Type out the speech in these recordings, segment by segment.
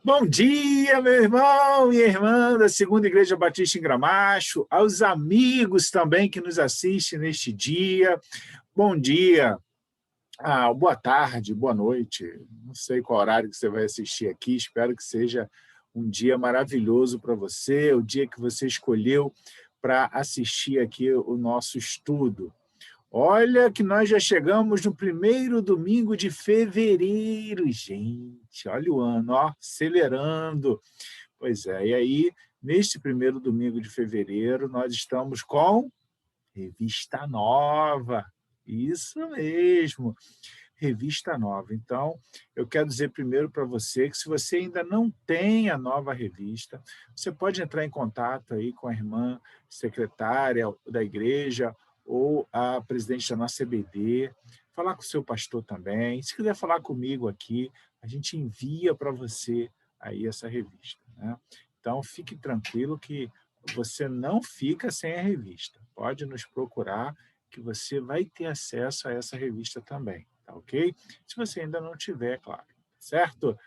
Bom dia, meu irmão e irmã da Segunda Igreja Batista em Gramacho, aos amigos também que nos assistem neste dia. Bom dia, boa tarde, boa noite. Não sei qual horário que você vai assistir aqui, espero que seja um dia maravilhoso para você, o dia que você escolheu para assistir aqui o nosso estudo. Olha que nós já chegamos no primeiro domingo de fevereiro, gente. Olha o ano, ó, acelerando. Pois é, e aí, neste primeiro domingo de fevereiro, nós estamos com revista nova. Isso mesmo, revista nova. Então, eu quero dizer primeiro para você que se você ainda não tem a nova revista, você pode entrar em contato aí com a irmã secretária da igreja ou a presidente da nossa EBD, falar com o seu pastor também. Se quiser falar comigo aqui, a gente envia para você aí essa revista, né? Então, fique tranquilo que você não fica sem a revista. Pode nos procurar que você vai ter acesso a essa revista também, tá ok? Se você ainda não tiver, claro, certo?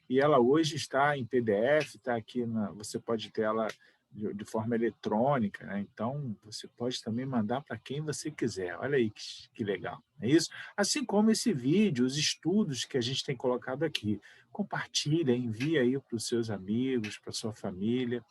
E ela hoje está em PDF, está aqui, você pode ter ela de forma eletrônica, né? Então você pode também mandar para quem você quiser. Olha aí que legal, não é isso? Assim como esse vídeo, os estudos que a gente tem colocado aqui. Compartilha, envia aí para os seus amigos, para a sua família,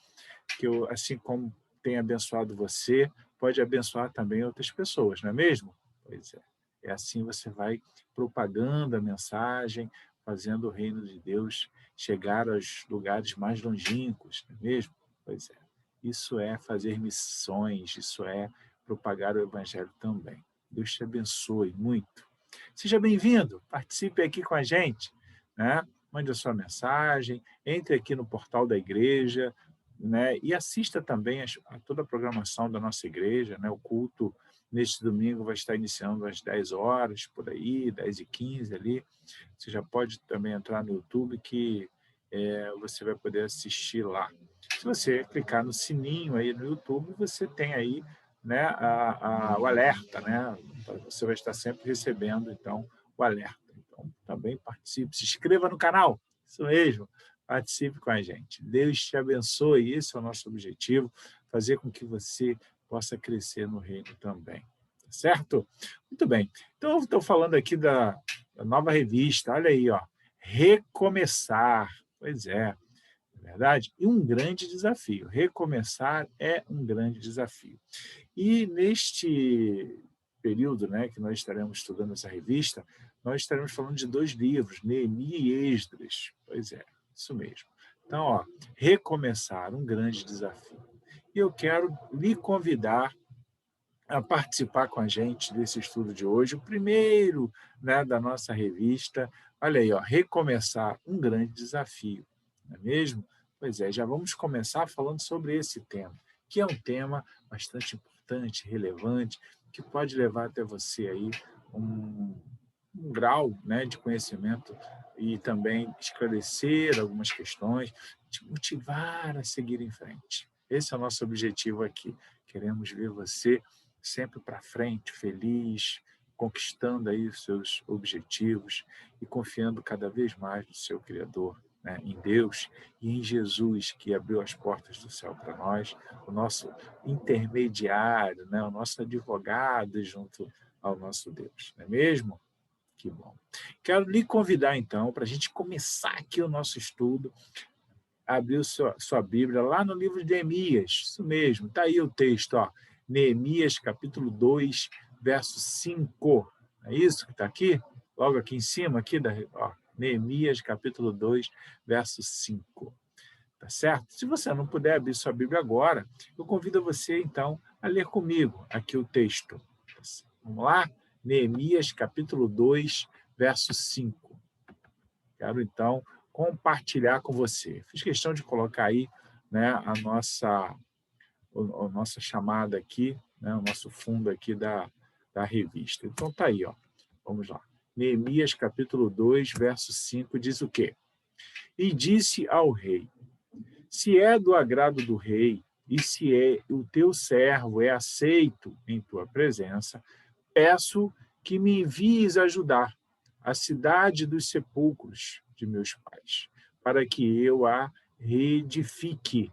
que eu, assim como tem abençoado você, pode abençoar também outras pessoas, não é mesmo? Pois é. É assim você vai propagando a mensagem, fazendo o reino de Deus chegar aos lugares mais longínquos, não é mesmo? Pois é. Isso é fazer missões, isso é propagar o evangelho também. Deus te abençoe muito. Seja bem-vindo, participe aqui com a gente, né? Mande a sua mensagem, entre aqui no portal da igreja, né? E assista também a toda a programação da nossa igreja, né? O culto neste domingo vai estar iniciando às 10 horas, por aí, 10h15 ali. Você já pode também entrar no YouTube que você vai poder assistir lá. Se você clicar no sininho aí no YouTube, você tem aí, né, o alerta, né? Você vai estar sempre recebendo, então, o alerta. Então, também participe, se inscreva no canal, isso mesmo, participe com a gente. Deus te abençoe, esse é o nosso objetivo, fazer com que você possa crescer no reino também, tá certo? Muito bem, então eu estou falando aqui da nova revista, olha aí, ó, Recomeçar, pois é verdade? E um grande desafio, recomeçar é um grande desafio. E neste período, né, que nós estaremos estudando essa revista, nós estaremos falando de 2 livros, Neemias e Esdras. Pois é, isso mesmo. Então, ó, recomeçar, um grande desafio. E eu quero lhe convidar a participar com a gente desse estudo de hoje, o primeiro, né, da nossa revista. Olha aí, ó, recomeçar, um grande desafio, não é mesmo? Pois é, já vamos começar falando sobre esse tema, que é um tema bastante importante, relevante, que pode levar até você aí um grau, né, de conhecimento e também esclarecer algumas questões, te motivar a seguir em frente. Esse é o nosso objetivo aqui. Queremos ver você sempre para frente, feliz, conquistando aí os seus objetivos e confiando cada vez mais no seu Criador, né, em Deus e em Jesus, que abriu as portas do céu para nós, o nosso intermediário, né, o nosso advogado junto ao nosso Deus, não é mesmo? Que bom. Quero lhe convidar, então, para a gente começar aqui o nosso estudo, abrir sua Bíblia lá no livro de Neemias, isso mesmo, está aí o texto, ó, Neemias, capítulo 2, verso 5. É isso que está aqui? Logo aqui em cima, aqui ó, Neemias, capítulo 2, verso 5. Tá certo? Se você não puder abrir sua Bíblia agora, eu convido você, então, a ler comigo aqui o texto. Vamos lá? Neemias, capítulo 2, verso 5. Quero, então, compartilhar com você. Fiz questão de colocar aí, né, a nossa chamada aqui, né, o nosso fundo aqui da revista. Então, tá aí, ó. Vamos lá. Neemias, capítulo 2, verso 5, diz o quê? E disse ao rei, se é do agrado do rei, e se o teu servo é aceito em tua presença, peço que me envies ajudar a cidade dos sepulcros de meus pais, para que eu a reedifique.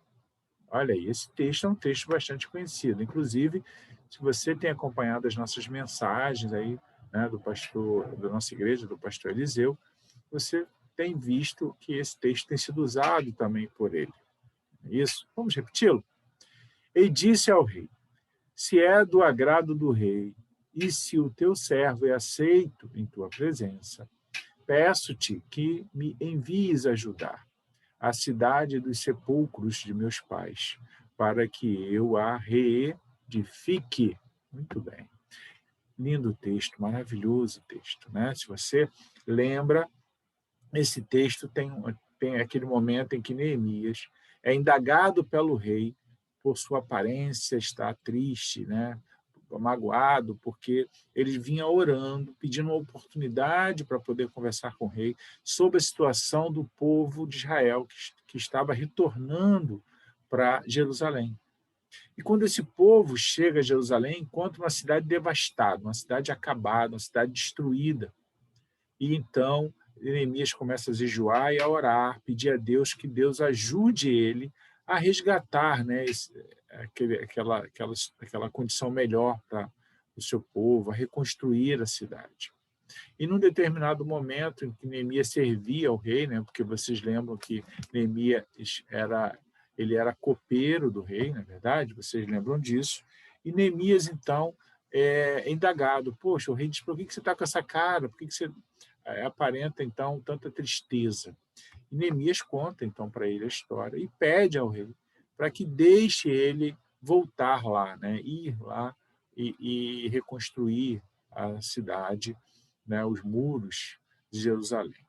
Olha aí, esse texto é um texto bastante conhecido. Inclusive, se você tem acompanhado as nossas mensagens aí, né, do pastor, da nossa igreja, do pastor Eliseu, você tem visto que esse texto tem sido usado também por ele. Isso? Vamos repeti-lo? E disse ao rei: se é do agrado do rei, e se o teu servo é aceito em tua presença, peço-te que me envies ajudar a cidade dos sepulcros de meus pais, para que eu a reedifique. Muito bem. Lindo texto, maravilhoso texto, né? Se você lembra, esse texto tem aquele momento em que Neemias é indagado pelo rei por sua aparência estar triste, né? Magoado, porque ele vinha orando, pedindo uma oportunidade para poder conversar com o rei sobre a situação do povo de Israel, que estava retornando para Jerusalém. E quando esse povo chega a Jerusalém, encontra uma cidade devastada, uma cidade acabada, uma cidade destruída. E então Neemias começa a jejuar e a orar, pedir a Deus que Deus ajude ele a resgatar, né, aquela condição melhor para o seu povo, a reconstruir a cidade. E num determinado momento em que Neemias servia ao rei, né, porque vocês lembram que Neemias ele era copeiro do rei, na verdade, vocês lembram disso, e Neemias, então, é indagado: poxa, o rei diz, por que você está com essa cara? Por que você aparenta, então, tanta tristeza? E Neemias conta, então, para ele a história e pede ao rei para que deixe ele voltar lá, né, ir lá e reconstruir a cidade, né, os muros de Jerusalém.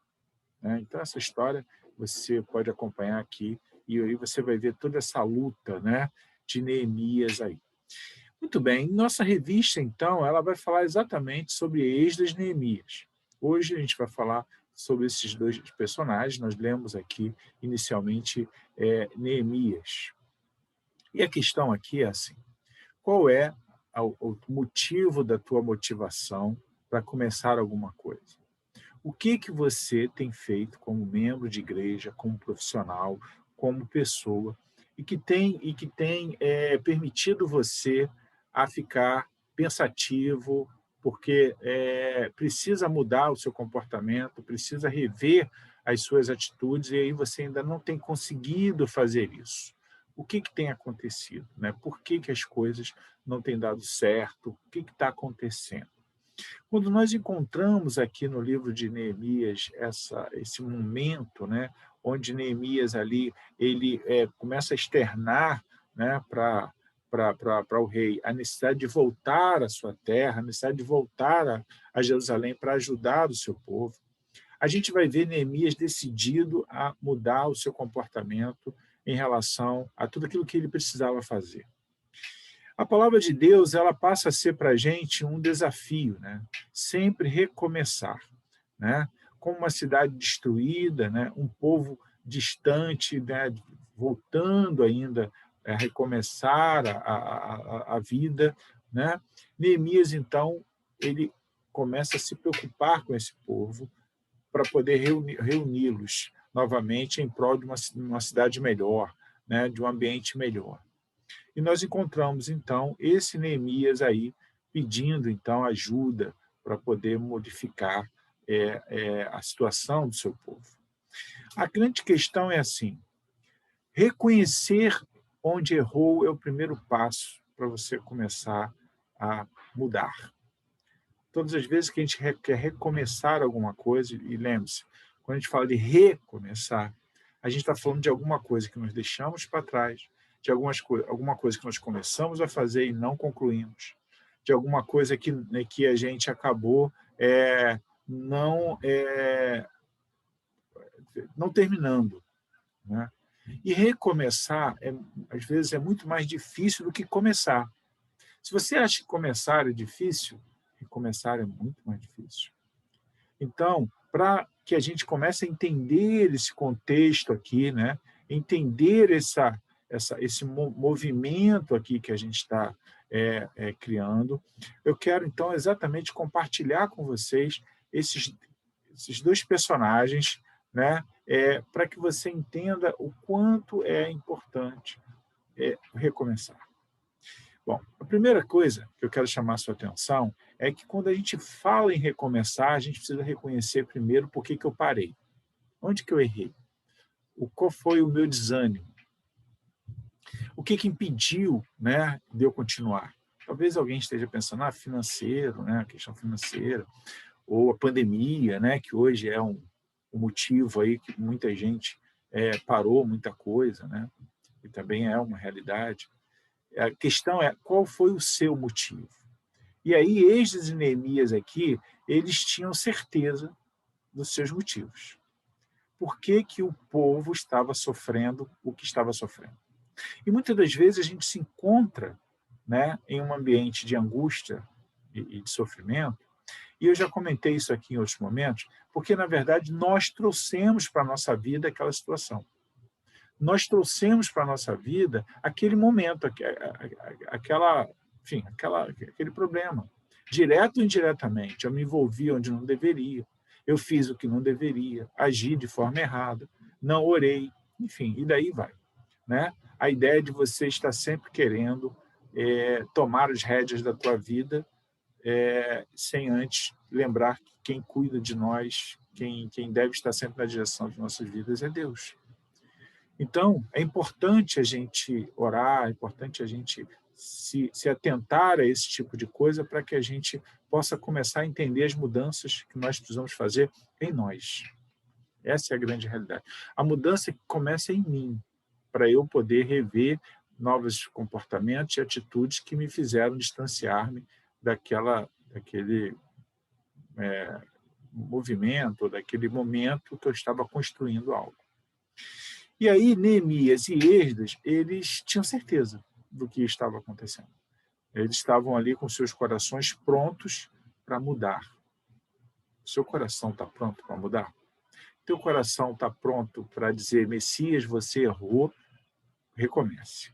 Né? Então, essa história você pode acompanhar aqui e aí você vai ver toda essa luta, né, de Neemias aí. Muito bem, nossa revista, então, ela vai falar exatamente sobre Esdras e Neemias. Hoje a gente vai falar sobre esses dois personagens, nós lemos aqui inicialmente Neemias. E a questão aqui é assim: qual é o motivo da tua motivação para começar alguma coisa? O que você tem feito como membro de igreja, como profissional, como pessoa, e que tem permitido você a ficar pensativo, porque precisa mudar o seu comportamento, precisa rever as suas atitudes, e aí você ainda não tem conseguido fazer isso. O que tem acontecido? Né? Por que as coisas não têm dado certo? O que está acontecendo? Quando nós encontramos aqui no livro de Neemias esse momento, né, onde Neemias ali ele começa a externar, né, para o rei a necessidade de voltar à sua terra, a necessidade de voltar a Jerusalém para ajudar o seu povo, a gente vai ver Neemias decidido a mudar o seu comportamento em relação a tudo aquilo que ele precisava fazer. A palavra de Deus, ela passa a ser para a gente um desafio, né? Sempre recomeçar, né? Como uma cidade destruída, né? Um povo distante, né? Voltando ainda a recomeçar a vida, né? Neemias, então, ele começa a se preocupar com esse povo para poder reuni-los novamente em prol de uma cidade melhor, né? De um ambiente melhor. E nós encontramos, então, esse Neemias aí pedindo, então, ajuda para poder modificar a situação do seu povo. A grande questão é assim: reconhecer onde errou é o primeiro passo para você começar a mudar. Todas as vezes que a gente quer recomeçar alguma coisa, e lembre-se, quando a gente fala de recomeçar, a gente está falando de alguma coisa que nós deixamos para trás, de alguma coisa que nós começamos a fazer e não concluímos, de alguma coisa que a gente acabou não, não terminando. Né? E recomeçar, às vezes, é muito mais difícil do que começar. Se você acha que começar é difícil, recomeçar é muito mais difícil. Então, para que a gente comece a entender esse contexto aqui, né? Entender esse movimento aqui que a gente está criando, eu quero, então, exatamente compartilhar com vocês esses dois personagens, né? Para que você entenda o quanto é importante recomeçar. Bom, a primeira coisa que eu quero chamar a sua atenção é que quando a gente fala em recomeçar, a gente precisa reconhecer primeiro por que eu parei. Onde que eu errei? Qual foi o meu desânimo? O que impediu, né, de eu continuar? Talvez alguém esteja pensando, financeiro, né, a questão financeira, ou a pandemia, né, que hoje é um motivo aí que muita gente parou muita coisa, né, e também é uma realidade. A questão é, qual foi o seu motivo? E aí, Esdras e Neemias aqui, eles tinham certeza dos seus motivos. Por que o povo estava sofrendo o que estava sofrendo? E muitas das vezes a gente se encontra, né, em um ambiente de angústia e de sofrimento, e eu já comentei isso aqui em outros momentos, porque, na verdade, nós trouxemos para a nossa vida aquela situação. Nós trouxemos para a nossa vida aquele momento, aquele problema. Direto ou indiretamente, eu me envolvi onde não deveria, eu fiz o que não deveria, agi de forma errada, não orei, enfim, e daí vai. Né? A ideia de você estar sempre querendo tomar as rédeas da tua vida sem antes lembrar que quem cuida de nós, quem deve estar sempre na direção de nossas vidas é Deus. Então, é importante a gente orar, é importante a gente se atentar a esse tipo de coisa para que a gente possa começar a entender as mudanças que nós precisamos fazer em nós. Essa é a grande realidade. A mudança começa em mim, para eu poder rever novos comportamentos e atitudes que me fizeram distanciar-me daquele movimento, daquele momento que eu estava construindo algo. E aí, Neemias e Esdras, eles tinham certeza do que estava acontecendo. Eles estavam ali com seus corações prontos para mudar. O seu coração está pronto para mudar? Teu coração está pronto para dizer, Messias, você errou, recomece.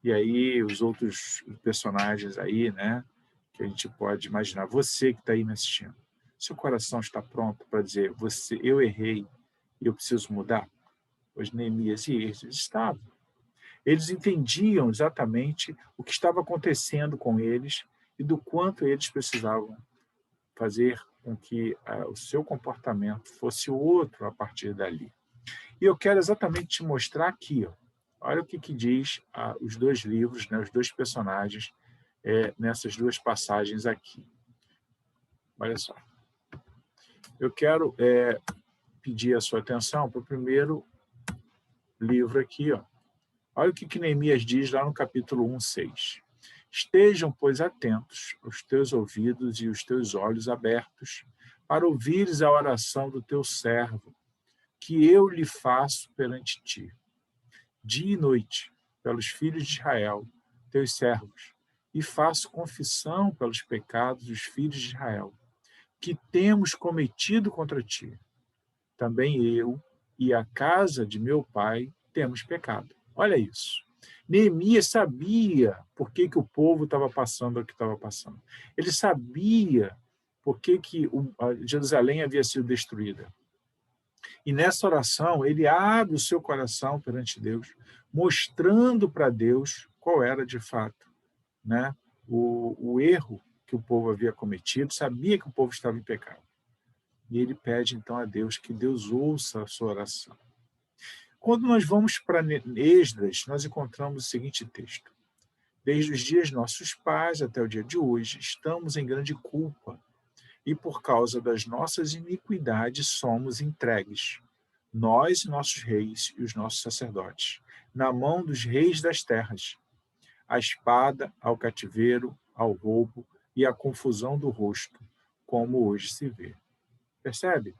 E aí, os outros personagens aí, né, que a gente pode imaginar, você que está aí me assistindo, seu coração está pronto para dizer, eu errei e eu preciso mudar? Pois Neemias e Esdras estavam. Eles entendiam exatamente o que estava acontecendo com eles e do quanto eles precisavam fazer com que o seu comportamento fosse outro a partir dali. E eu quero exatamente te mostrar aqui, olha o que diz os dois livros, né, os dois personagens, nessas duas passagens aqui. Olha só. Eu quero pedir a sua atenção para o primeiro livro aqui. Olha o que Neemias diz lá no capítulo 1:6. Estejam, pois, atentos os teus ouvidos e os teus olhos abertos para ouvires a oração do teu servo, que eu lhe faço perante ti, dia e noite, pelos filhos de Israel, teus servos, e faço confissão pelos pecados dos filhos de Israel, que temos cometido contra ti. Também eu e a casa de meu pai temos pecado. Olha isso. Neemias sabia por que o povo estava passando o que estava passando. Ele sabia por que Jerusalém havia sido destruída. E nessa oração, ele abre o seu coração perante Deus, mostrando para Deus qual era, de fato, né, o erro que o povo havia cometido, sabia que o povo estava em pecado. E ele pede, então, a Deus que Deus ouça a sua oração. Quando nós vamos para Esdras, nós encontramos o seguinte texto. Desde os dias de nossos pais até o dia de hoje, estamos em grande culpa, e por causa das nossas iniquidades somos entregues, nós, nossos reis e os nossos sacerdotes, na mão dos reis das terras, à espada, ao cativeiro, ao roubo e à confusão do rosto, como hoje se vê. Percebe?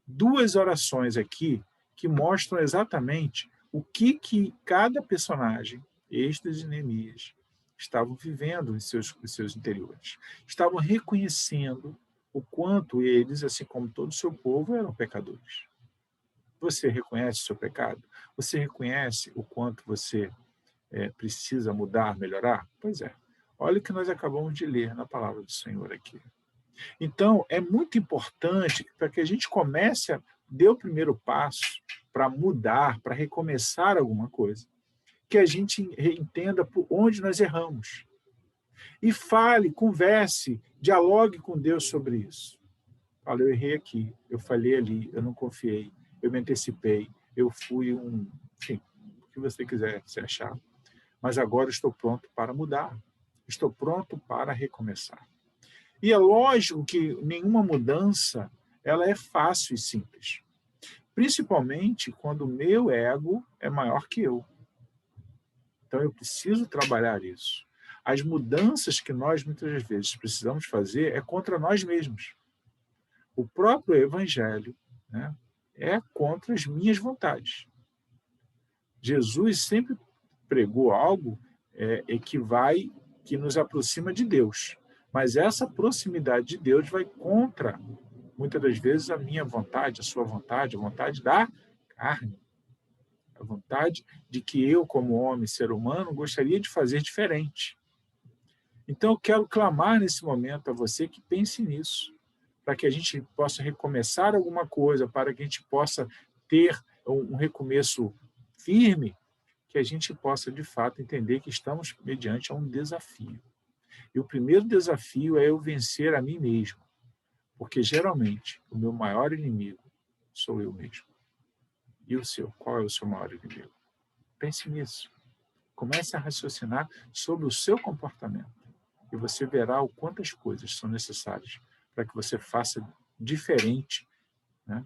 Duas orações aqui que mostram exatamente o que cada personagem, Esdras e Neemias, estavam vivendo em seus interiores. Estavam reconhecendo o quanto eles, assim como todo o seu povo, eram pecadores. Você reconhece o seu pecado? Você reconhece o quanto você precisa mudar, melhorar? Pois é. Olha o que nós acabamos de ler na palavra do Senhor aqui. Então, é muito importante para que a gente comece dê o primeiro passo para mudar, para recomeçar alguma coisa, que a gente entenda por onde nós erramos. E fale, converse, dialogue com Deus sobre isso. Fala, eu errei aqui, eu falhei ali, eu não confiei, eu me antecipei, eu fui enfim, o que você quiser se achar. Mas agora estou pronto para mudar. Estou pronto para recomeçar. E é lógico que nenhuma mudança ela é fácil e simples. Principalmente quando o meu ego é maior que eu. Então eu preciso trabalhar isso. As mudanças que nós muitas vezes precisamos fazer é contra nós mesmos. O próprio evangelho, né, é contra as minhas vontades. Jesus sempre pregou algo que nos aproxima de Deus. Mas essa proximidade de Deus vai contra, muitas das vezes, a minha vontade, a sua vontade, a vontade da carne. A vontade de que eu, como homem, ser humano, gostaria de fazer diferente. Então, eu quero clamar nesse momento a você que pense nisso, para que a gente possa recomeçar alguma coisa, para que a gente possa ter um recomeço firme, que a gente possa, de fato, entender que estamos mediante a um desafio. E o primeiro desafio é eu vencer a mim mesmo, porque, geralmente, o meu maior inimigo sou eu mesmo. E o seu? Qual é o seu maior inimigo? Pense nisso. Comece a raciocinar sobre o seu comportamento e você verá o quantas coisas são necessárias para que você faça diferente, né?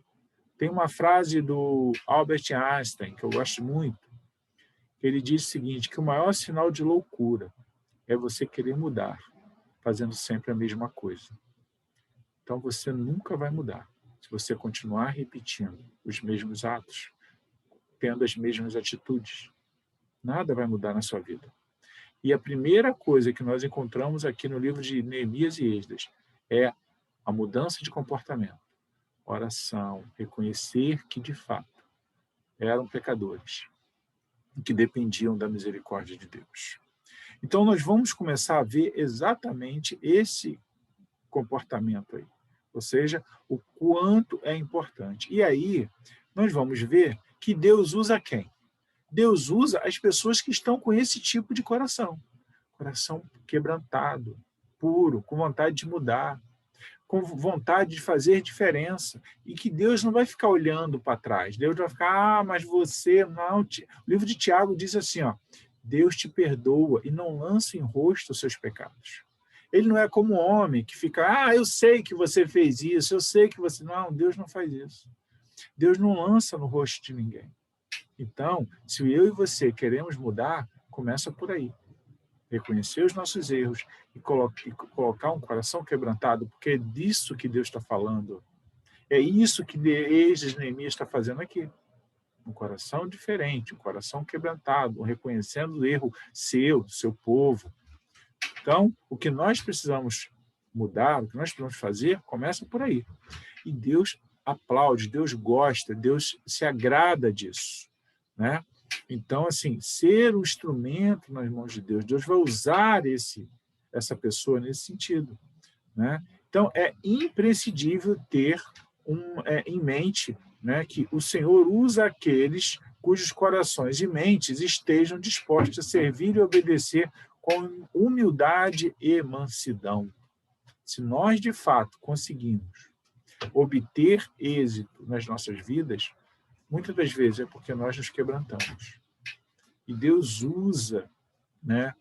Tem uma frase do Albert Einstein, que eu gosto muito, que ele diz o seguinte, que o maior sinal de loucura é você querer mudar, fazendo sempre a mesma coisa. Então você nunca vai mudar se você continuar repetindo os mesmos atos, tendo as mesmas atitudes. Nada vai mudar na sua vida. E a primeira coisa que nós encontramos aqui no livro de Neemias e Esdras é a mudança de comportamento. Oração, reconhecer que, de fato, eram pecadores e que dependiam da misericórdia de Deus. Então, nós vamos começar a ver exatamente esse comportamento aí, ou seja, o quanto é importante. E aí, nós vamos ver que Deus usa quem? Deus usa as pessoas que estão com esse tipo de coração quebrantado, puro, com vontade de mudar, com vontade de fazer diferença, e que Deus não vai ficar olhando para trás, Deus vai ficar, mas você não... O livro de Tiago diz assim, ó, Deus te perdoa e não lança em rosto os seus pecados. Ele não é como um homem que fica, eu sei que você fez isso, eu sei que você... Não, Deus não faz isso. Deus não lança no rosto de ninguém. Então, se eu e você queremos mudar, começa por aí. Reconhecer os nossos erros e colocar um coração quebrantado, porque é disso que Deus está falando. É isso que Esdras e Neemias está fazendo aqui. Um coração diferente, um coração quebrantado, reconhecendo o erro seu, do seu povo. Então, o que nós precisamos mudar, o que nós precisamos fazer, começa por aí. E Deus aplaude, Deus gosta, Deus se agrada disso, né? Então, assim, ser um instrumento nas mãos de Deus, Deus vai usar essa pessoa nesse sentido, né? Então, é imprescindível ter em mente, né, que o Senhor usa aqueles cujos corações e mentes estejam dispostos a servir e obedecer com humildade e mansidão. Se nós, de fato, conseguimos obter êxito nas nossas vidas, muitas das vezes é porque nós nos quebrantamos. E Deus usa, né,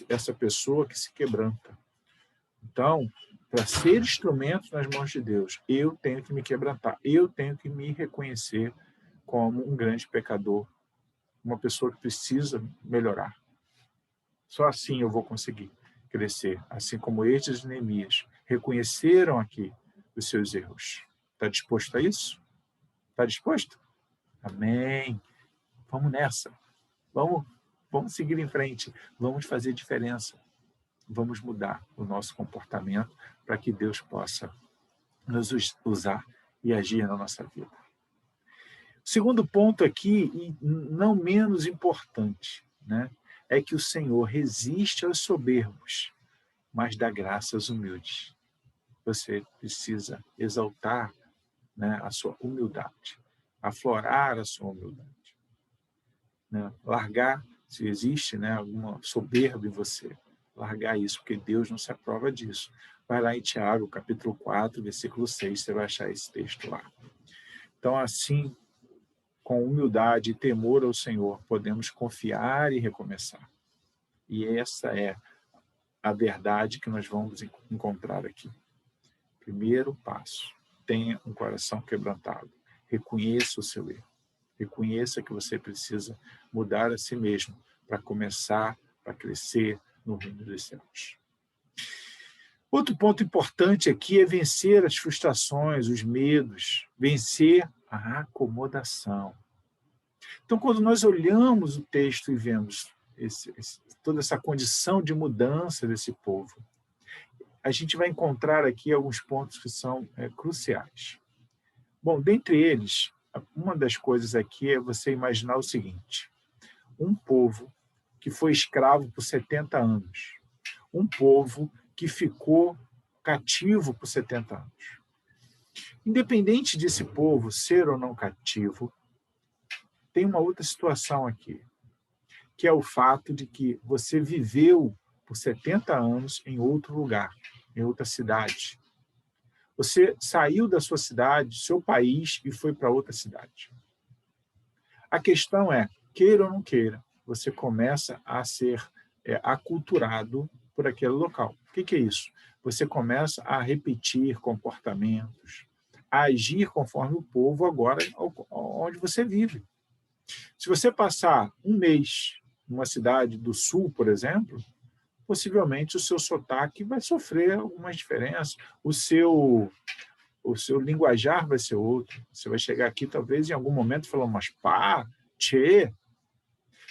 essa pessoa que se quebranta. Então, para ser instrumento nas mãos de Deus, eu tenho que me quebrantar, eu tenho que me reconhecer como um grande pecador, uma pessoa que precisa melhorar. Só assim eu vou conseguir crescer, assim como Esdras e Neemias reconheceram aqui os seus erros. Está disposto a isso? Está disposto? Amém. Vamos nessa. Vamos seguir em frente. Vamos fazer diferença. Vamos mudar o nosso comportamento para que Deus possa nos usar e agir na nossa vida. O segundo ponto aqui, e não menos importante, né, é que o Senhor resiste aos soberbos, mas dá graça aos humildes. Você precisa exaltar, né, a sua humildade, aflorar a sua humildade, né, largar, se existe, né, alguma soberba em você, largar isso, porque Deus não se aprova disso. Vai lá em Tiago, capítulo 4, versículo 6, você vai achar esse texto lá. Então, assim, com humildade e temor ao Senhor, podemos confiar e recomeçar. E essa é a verdade que nós vamos encontrar aqui. Primeiro passo, tenha um coração quebrantado. Reconheça o seu erro. Reconheça que você precisa mudar a si mesmo para começar a crescer no reino dos céus. Outro ponto importante aqui é vencer as frustrações, os medos, vencer a acomodação. Então, quando nós olhamos o texto e vemos toda essa condição de mudança desse povo, a gente vai encontrar aqui alguns pontos que são cruciais. Bom, dentre eles, uma das coisas aqui é você imaginar o seguinte: um povo que foi escravo por 70 anos, um povo que ficou cativo por 70 anos. Independente desse povo ser ou não cativo, tem uma outra situação aqui, que é o fato de que você viveu por 70 anos em outro lugar, em outra cidade. Você saiu da sua cidade, do seu país, e foi para outra cidade. A questão é, queira ou não queira, você começa a ser aculturado por aquele local. O que é isso? Você começa a repetir comportamentos, a agir conforme o povo agora onde você vive. Se você passar um mês numa cidade do sul, por exemplo, possivelmente o seu sotaque vai sofrer algumas diferenças, o seu linguajar vai ser outro. Você vai chegar aqui, talvez, em algum momento, falando, mas pá, tchê.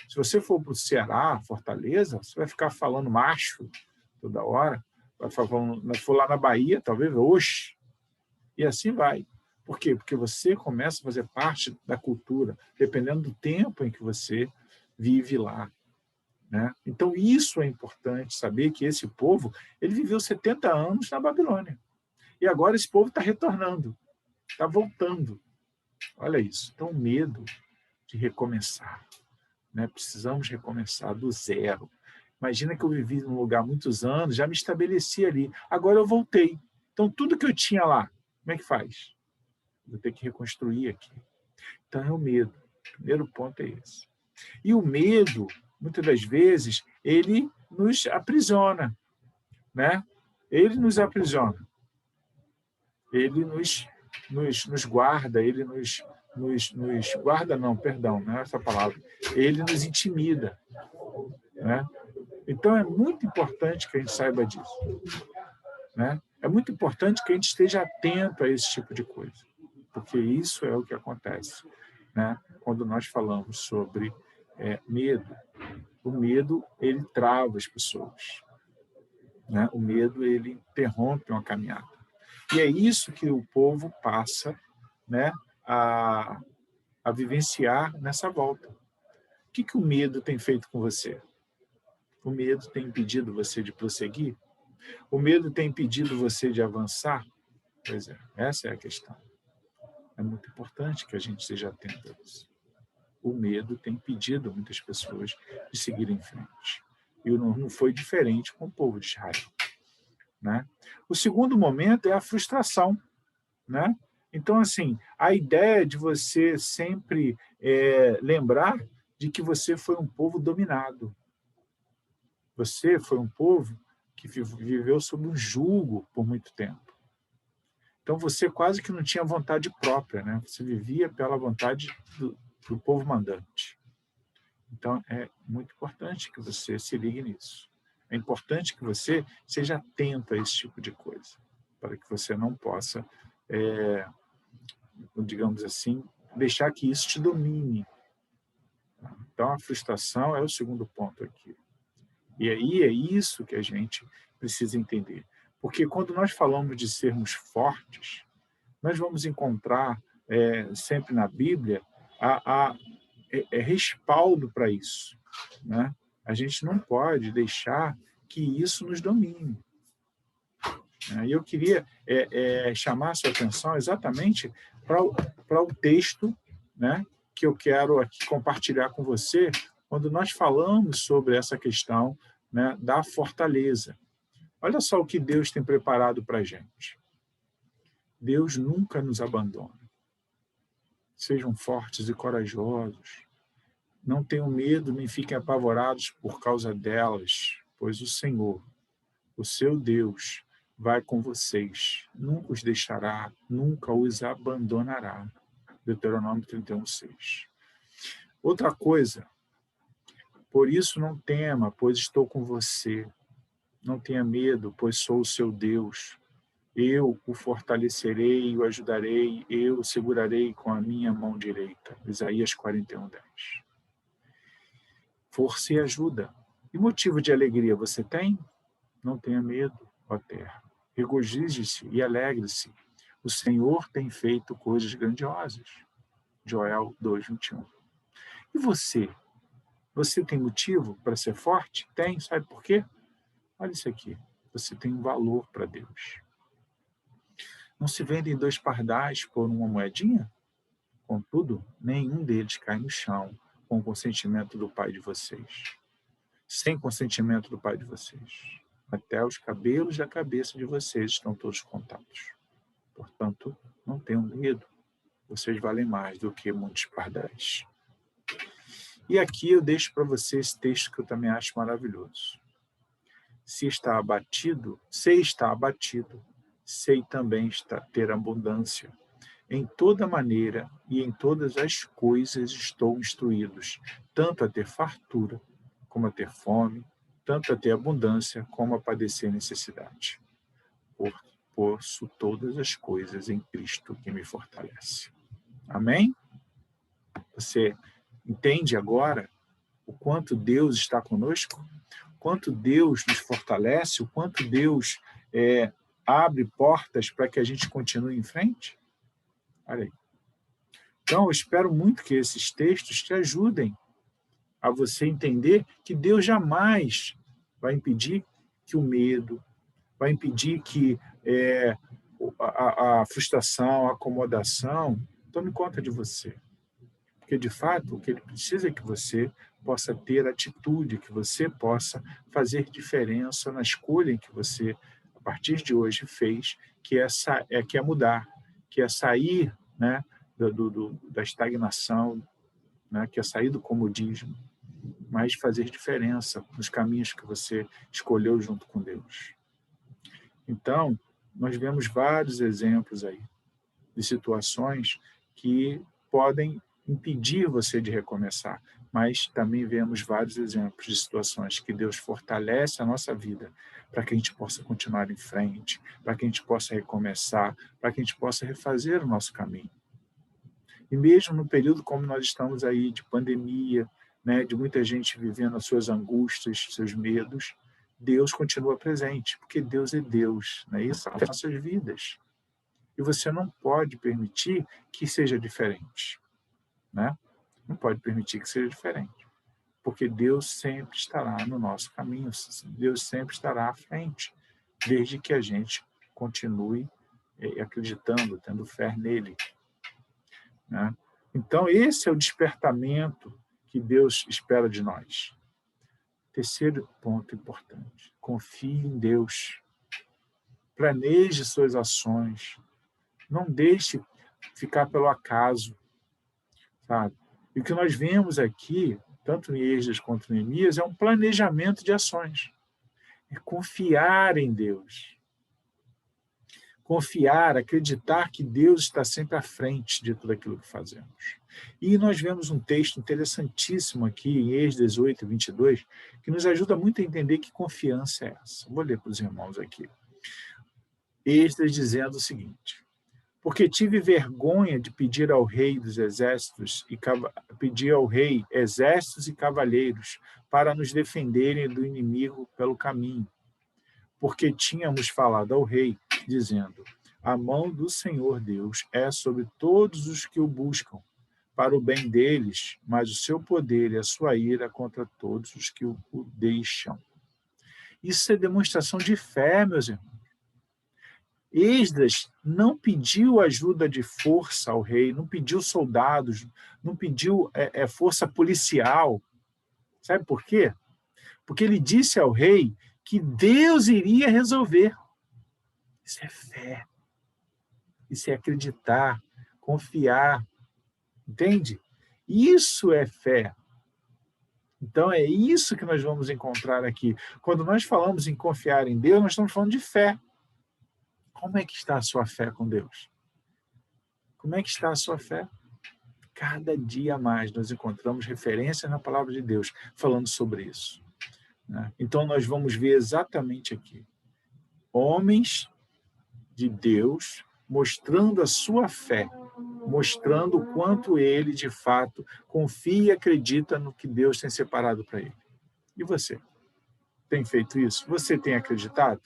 Se você for para o Ceará, Fortaleza, você vai ficar falando macho toda hora. For lá na Bahia, talvez, oxe. E assim vai. Por quê? Porque você começa a fazer parte da cultura, dependendo do tempo em que você vive lá, né? Então, isso é importante, saber que esse povo ele viveu 70 anos na Babilônia. E agora esse povo está retornando, está voltando. Olha isso. Então, medo de recomeçar, né? Precisamos recomeçar do zero. Imagina que eu vivi num lugar há muitos anos, já me estabeleci ali. Agora eu voltei. Então, tudo que eu tinha lá, como é que faz? Vou ter que reconstruir aqui. Então, é o medo. O primeiro ponto é esse. E o medo, muitas das vezes, ele nos aprisiona, né? Ele nos aprisiona. Ele nos guarda, ele nos guarda, não, perdão, não é essa palavra. Ele nos intimida, né? Então, é muito importante que a gente saiba disso, né? É muito importante que a gente esteja atento a esse tipo de coisa, porque isso é o que acontece, né? Quando nós falamos sobre medo. O medo, ele trava as pessoas, né? O medo, ele interrompe uma caminhada. E é isso que o povo passa, né, a vivenciar nessa volta. O que o medo tem feito com você? O medo tem impedido você de prosseguir? O medo tem impedido você de avançar? Pois é, essa é a questão. É muito importante que a gente esteja atento a isso. O medo tem impedido muitas pessoas de seguir em frente. E não foi diferente com o povo de Israel, né? O segundo momento é a frustração, né? Então, assim, a ideia de você sempre lembrar de que você foi um povo dominado. Você foi um povo que viveu sob um jugo por muito tempo. Então, você quase que não tinha vontade própria, né? Você vivia pela vontade do povo mandante. Então, é muito importante que você se ligue nisso. É importante que você seja atento a esse tipo de coisa, para que você não possa, digamos assim, deixar que isso te domine. Então, a frustração é o segundo ponto aqui. E aí é isso que a gente precisa entender. Porque quando nós falamos de sermos fortes, nós vamos encontrar sempre na Bíblia respaldo para isso, né? A gente não pode deixar que isso nos domine. E eu queria chamar a sua atenção exatamente para o texto, né, que eu quero aqui compartilhar com você, quando nós falamos sobre essa questão, né, da fortaleza. Olha só o que Deus tem preparado para a gente. Deus nunca nos abandona. Sejam fortes e corajosos. Não tenham medo nem fiquem apavorados por causa delas, pois o Senhor, o seu Deus, vai com vocês. Nunca os deixará, nunca os abandonará. Deuteronômio 31:6. Outra coisa, por isso não tema, pois estou com você. Não tenha medo, pois sou o seu Deus. Eu o fortalecerei e o ajudarei, eu o segurarei com a minha mão direita. Isaías 41:10. Força e ajuda. E motivo de alegria você tem? Não tenha medo, ó terra. Regozije-se e alegre-se. O Senhor tem feito coisas grandiosas. Joel 2:21. E você? Você tem motivo para ser forte? Tem, sabe por quê? Olha isso aqui. Você tem um valor para Deus. Não se vendem 2 pardais por uma moedinha? Contudo, nenhum deles cai no chão com o consentimento do Pai de vocês. Sem consentimento do Pai de vocês. Até os cabelos da cabeça de vocês estão todos contados. Portanto, não tenham medo. Vocês valem mais do que muitos pardais. E aqui eu deixo para você esse texto que eu também acho maravilhoso. Se está abatido, sei também ter abundância. Em toda maneira e em todas as coisas estou instruídos, tanto a ter fartura, como a ter fome, tanto a ter abundância, como a padecer necessidade. Posso todas as coisas em Cristo que me fortalece. Amém? Você entende agora o quanto Deus está conosco? O quanto Deus nos fortalece? O quanto Deus abre portas para que a gente continue em frente? Olha aí. Então, eu espero muito que esses textos te ajudem a você entender que Deus jamais vai impedir que o medo, vai impedir que a frustração, a acomodação tome conta de você. Porque, de fato, o que ele precisa é que você possa ter atitude, que você possa fazer diferença na escolha que você, a partir de hoje, fez, que é mudar, que é sair, né, da estagnação, né, que é sair do comodismo, mas fazer diferença nos caminhos que você escolheu junto com Deus. Então, nós vemos vários exemplos aí de situações que podem impedir você de recomeçar, mas também vemos vários exemplos de situações que Deus fortalece a nossa vida para que a gente possa continuar em frente, para que a gente possa recomeçar, para que a gente possa refazer o nosso caminho. E mesmo no período como nós estamos aí, de pandemia, né, de muita gente vivendo as suas angústias, seus medos, Deus continua presente, porque Deus é Deus, né? Isso nas nossas vidas. E você não pode permitir que seja diferente, né? Não pode permitir que seja diferente, porque Deus sempre estará no nosso caminho, Deus sempre estará à frente, desde que a gente continue acreditando, tendo fé nele, né? Então, esse é o despertamento que Deus espera de nós. Terceiro ponto importante: confie em Deus. Planeje suas ações. Não deixe ficar pelo acaso, sabe? E o que nós vemos aqui, tanto em Esdras quanto em Neemias, é um planejamento de ações. É confiar em Deus. Confiar, acreditar que Deus está sempre à frente de tudo aquilo que fazemos. E nós vemos um texto interessantíssimo aqui, em Esdras 8:22, que nos ajuda muito a entender que confiança é essa. Vou ler para os irmãos aqui. Esdras dizendo o seguinte: porque tive vergonha de pedir ao rei dos exércitos pedir ao rei exércitos e cavaleiros para nos defenderem do inimigo pelo caminho, porque tínhamos falado ao rei, dizendo: a mão do Senhor Deus é sobre todos os que o buscam, para o bem deles, mas o seu poder e a sua ira contra todos os que o deixam. Isso é demonstração de fé, meus irmãos. Esdras não pediu ajuda de força ao rei, não pediu soldados, não pediu força policial. Sabe por quê? Porque ele disse ao rei que Deus iria resolver. Isso é fé. Isso é acreditar, confiar. Entende? Isso é fé. Então, é isso que nós vamos encontrar aqui. Quando nós falamos em confiar em Deus, nós estamos falando de fé. Como é que está a sua fé com Deus? Como é que está a sua fé? Cada dia mais nós encontramos referências na palavra de Deus falando sobre isso. Né? Então, nós vamos ver exatamente aqui. Homens de Deus mostrando a sua fé, mostrando o quanto ele, de fato, confia e acredita no que Deus tem separado para ele. E você? Tem feito isso? Você tem acreditado?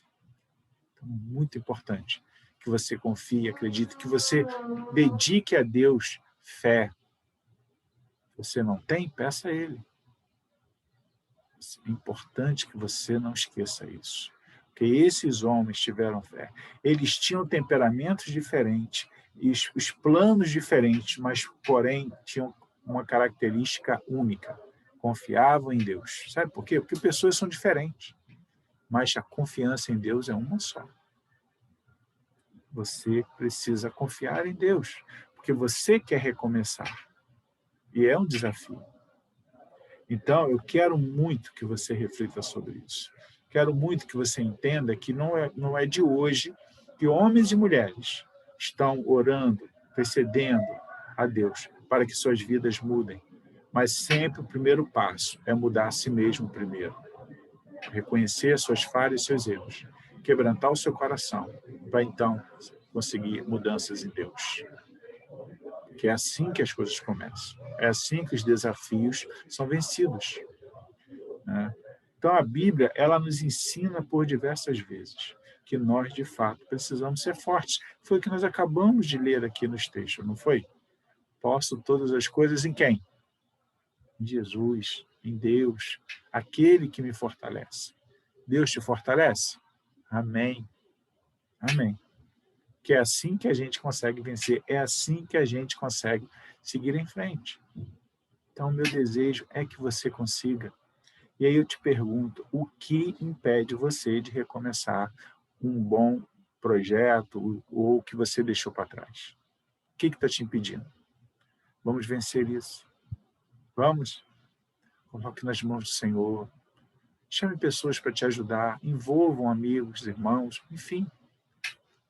Então, muito importante que você confie, acredite, que você dedique a Deus fé. Se você não tem, peça a Ele. É importante que você não esqueça isso. Porque esses homens tiveram fé. Eles tinham temperamentos diferentes, os planos diferentes, mas, porém, tinham uma característica única. Confiavam em Deus. Sabe por quê? Porque pessoas são diferentes. Mas a confiança em Deus é uma só. Você precisa confiar em Deus, porque você quer recomeçar. E é um desafio. Então, eu quero muito que você reflita sobre isso. Quero muito que você entenda que não é de hoje que homens e mulheres estão orando, intercedendo a Deus para que suas vidas mudem. Mas sempre o primeiro passo é mudar a si mesmo primeiro. Reconhecer suas falhas e seus erros. Quebrantar o seu coração para então conseguir mudanças em Deus. Que é assim que as coisas começam. É assim que os desafios são vencidos. Né? Então, a Bíblia, ela nos ensina por diversas vezes que nós, de fato, precisamos ser fortes. Foi o que nós acabamos de ler aqui nos textos, não foi? Posso todas as coisas em quem? Em Jesus, em Deus, aquele que me fortalece. Deus te fortalece? Amém. Amém. Que é assim que a gente consegue vencer, é assim que a gente consegue seguir em frente. Então, o meu desejo é que você consiga. E aí eu te pergunto, o que impede você de recomeçar um bom projeto ou o que você deixou para trás? O que está te impedindo? Vamos vencer isso. Vamos? Coloque nas mãos do Senhor. Chame pessoas para te ajudar. Envolvam amigos, irmãos, enfim.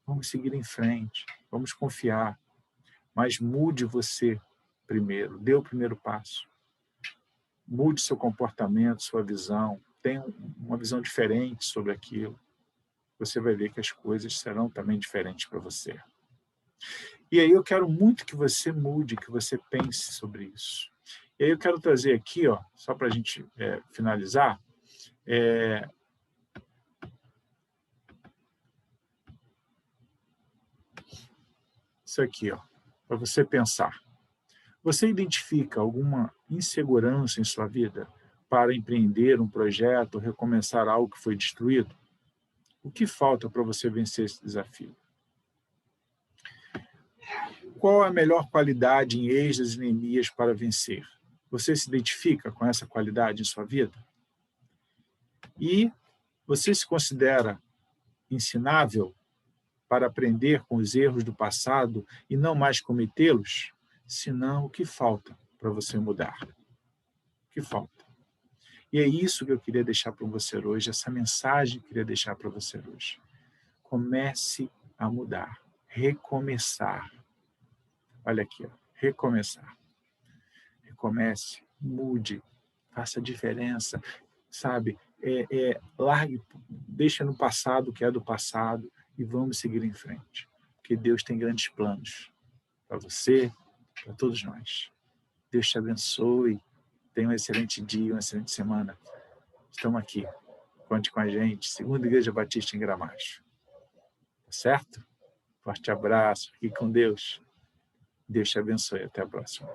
Vamos seguir em frente. Vamos confiar. Mas mude você primeiro. Dê o primeiro passo. Mude seu comportamento, sua visão. Tenha uma visão diferente sobre aquilo. Você vai ver que as coisas serão também diferentes para você. E aí eu quero muito que você mude, que você pense sobre isso. E aí eu quero trazer aqui, ó, só para a gente finalizar, isso aqui, ó, para você pensar. Você identifica alguma insegurança em sua vida para empreender um projeto, recomeçar algo que foi destruído? O que falta para você vencer esse desafio? Qual a melhor qualidade em Esdras e Neemias para vencer? Você se identifica com essa qualidade em sua vida? E você se considera ensinável para aprender com os erros do passado e não mais cometê-los? Se não, o que falta para você mudar? O que falta? E é isso que eu queria deixar para você hoje, essa mensagem que eu queria deixar para você hoje. Comece a mudar, recomeçar. Olha aqui, ó, recomeçar. Recomece, mude, faça a diferença, sabe? Largue, deixa no passado o que é do passado e vamos seguir em frente. Porque Deus tem grandes planos para você, para todos nós. Deus te abençoe, tenha um excelente dia, uma excelente semana. Estamos aqui, conte com a gente, Segunda Igreja Batista em Gramacho. Tá certo? Forte abraço, fique com Deus. Deus te abençoe, até a próxima.